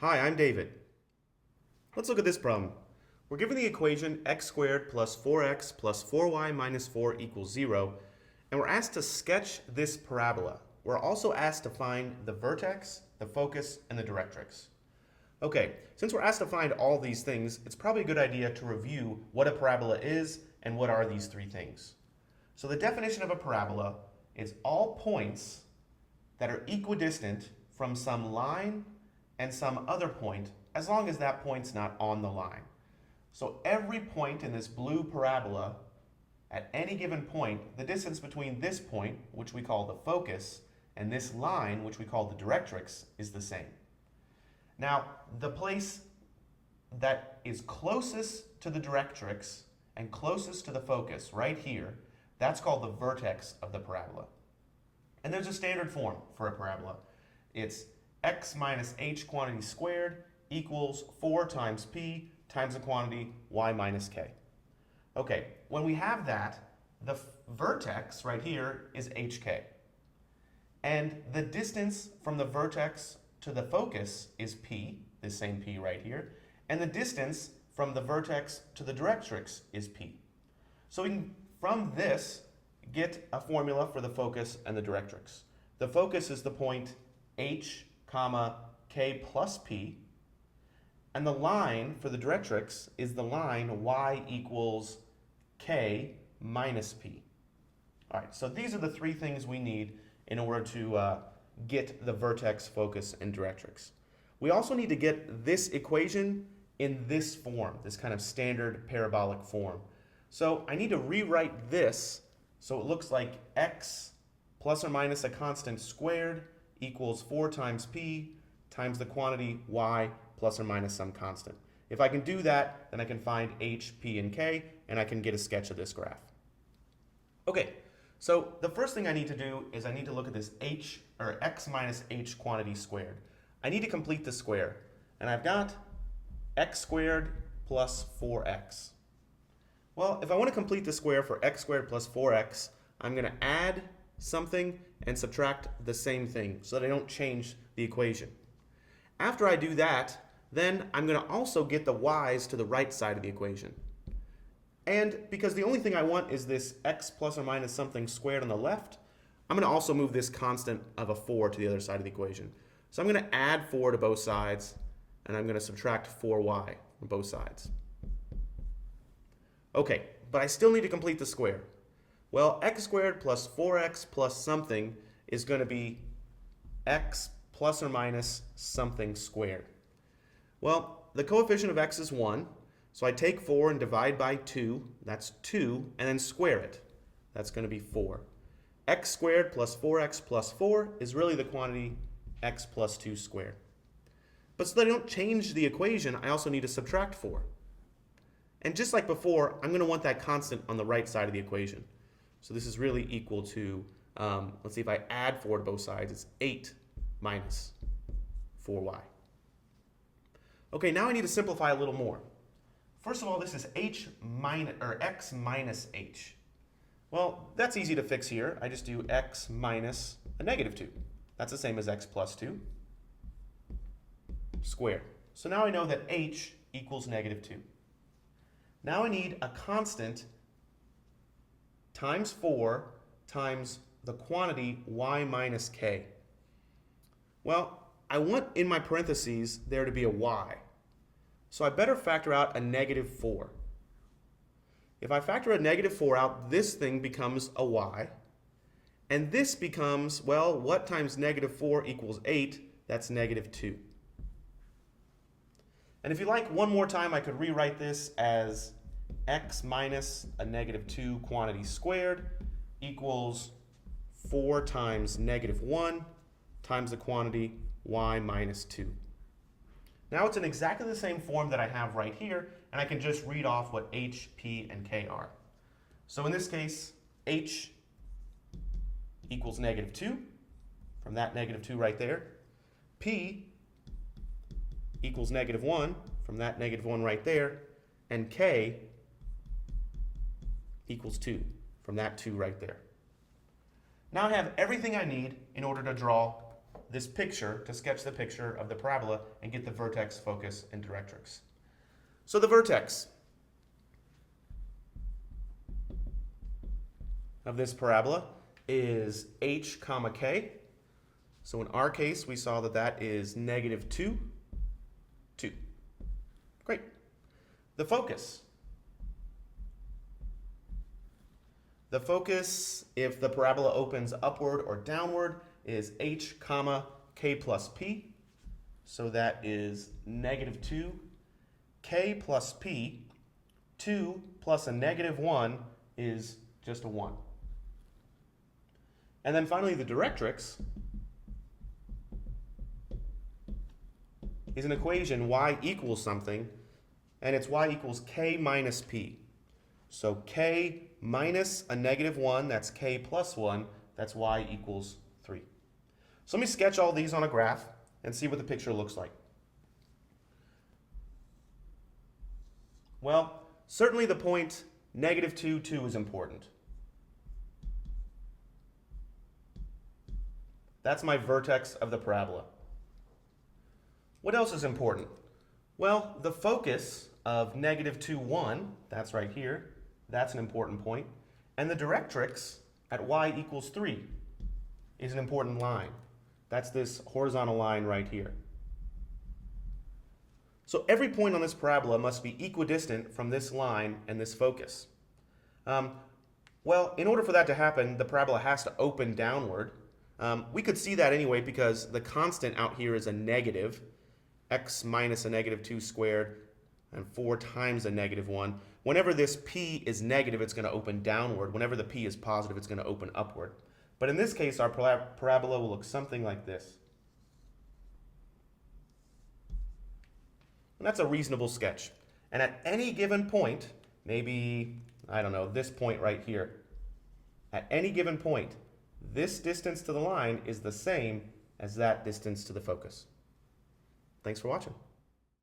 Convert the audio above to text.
Hi, I'm David. Let's look at this problem. We're given the equation x squared plus 4x plus 4y minus 4 equals 0, and we're asked to sketch this parabola. We're also asked to find the vertex, the focus, and the directrix. Okay, since we're asked to find all these things, it's probably a good idea to review what a parabola is and what are these three things. So the definition of a parabola is all points that are equidistant from some line and some other point, as long as that point's not on the line. So every point in this blue parabola, at any given point, the distance between this point, which we call the focus, and this line, which we call the directrix, is the same. Now, the place that is closest to the directrix and closest to the focus, right here, that's called the vertex of the parabola. And there's a standard form for a parabola. It's x minus h quantity squared equals 4 times p times the quantity y minus k. Okay, when we have that, the vertex right here is hk. And the distance from the vertex to the focus is p, this same p right here. And the distance from the vertex to the directrix is p. So we can, from this, get a formula for the focus and the directrix. The focus is the point h, comma, k plus p. And the line for the directrix is the line y equals k minus p. All right, so these are the three things we need in order to get the vertex, focus, and directrix. We also need to get this equation in this form, this kind of standard parabolic form. So I need to rewrite this so it looks like x plus or minus a constant squared equals 4 times p times the quantity y plus or minus some constant. If I can do that, then I can find h, p, and k, and I can get a sketch of this graph. Okay, so the first thing I need to do is I need to look at this h, or x minus h quantity squared. I need to complete the square, and I've got x squared plus 4x. Well, if I want to complete the square for x squared plus 4x, I'm going to add something and subtract the same thing so that I don't change the equation. After I do that, then I'm going to also get the y's to the right side of the equation. And because the only thing I want is this x plus or minus something squared on the left, I'm going to also move this constant of a 4 to the other side of the equation. So I'm going to add 4 to both sides, and I'm going to subtract 4y from both sides. Okay, but I still need to complete the square. Well, x squared plus 4x plus something is going to be x plus or minus something squared. Well, the coefficient of x is 1, so I take 4 and divide by 2, that's 2, and then square it. That's going to be 4. X squared plus 4x plus 4 is really the quantity x plus 2 squared. But so that I don't change the equation, I also need to subtract 4. And just like before, I'm going to want that constant on the right side of the equation. So this is really equal to, let's see, if I add 4 to both sides, it's 8 minus 4y. Okay, now I need to simplify a little more. First of all, this is h minus, or x minus h. Well, that's easy to fix here. I just do x minus a negative 2. That's the same as x plus 2 squared. So now I know that h equals negative 2. Now I need a constant times 4 times the quantity y minus k. Well, I want in my parentheses there to be a y. So I better factor out a negative 4. If I factor a negative 4 out, this thing becomes a y. And this becomes, well, what times negative 4 equals 8? That's negative 2. And if you like, one more time I could rewrite this as x minus a negative 2 quantity squared equals 4 times negative 1 times the quantity y minus 2. Now it's in exactly the same form that I have right here, and I can just read off what h, p, and k are. So in this case, h equals negative 2, from that negative 2 right there. P equals negative 1, from that negative 1 right there. And k equals 2, from that 2 right there. Now I have everything I need in order to draw this picture, to sketch the picture of the parabola and get the vertex, focus, and directrix. So the vertex of this parabola is h comma k. So in our case, we saw that that is negative 2, 2. Great. The focus. The focus, if the parabola opens upward or downward, is h comma k plus p. So that is negative 2, k plus p. 2 plus a negative 1 is just a 1. And then finally, the directrix is an equation y equals something, and it's y equals k minus p. So k minus a negative 1, that's k plus 1, that's y equals 3. So let me sketch all these on a graph and see what the picture looks like. Well, certainly the point negative 2, 2 is important. That's my vertex of the parabola. What else is important? Well, the focus of negative 2, 1, that's right here, that's an important point. And the directrix at y equals 3 is an important line. That's this horizontal line right here. So every point on this parabola must be equidistant from this line and this focus. Well, in order for that to happen, the parabola has to open downward. We could see that anyway because the constant out here is a negative, x minus a negative 2 squared, and 4 times a negative 1. Whenever this p is negative, it's going to open downward. Whenever the p is positive, it's going to open upward. But in this case, our parabola will look something like this. And that's a reasonable sketch. And at any given point, maybe, I don't know, this point right here, at any given point, this distance to the line is the same as that distance to the focus. Thanks for watching.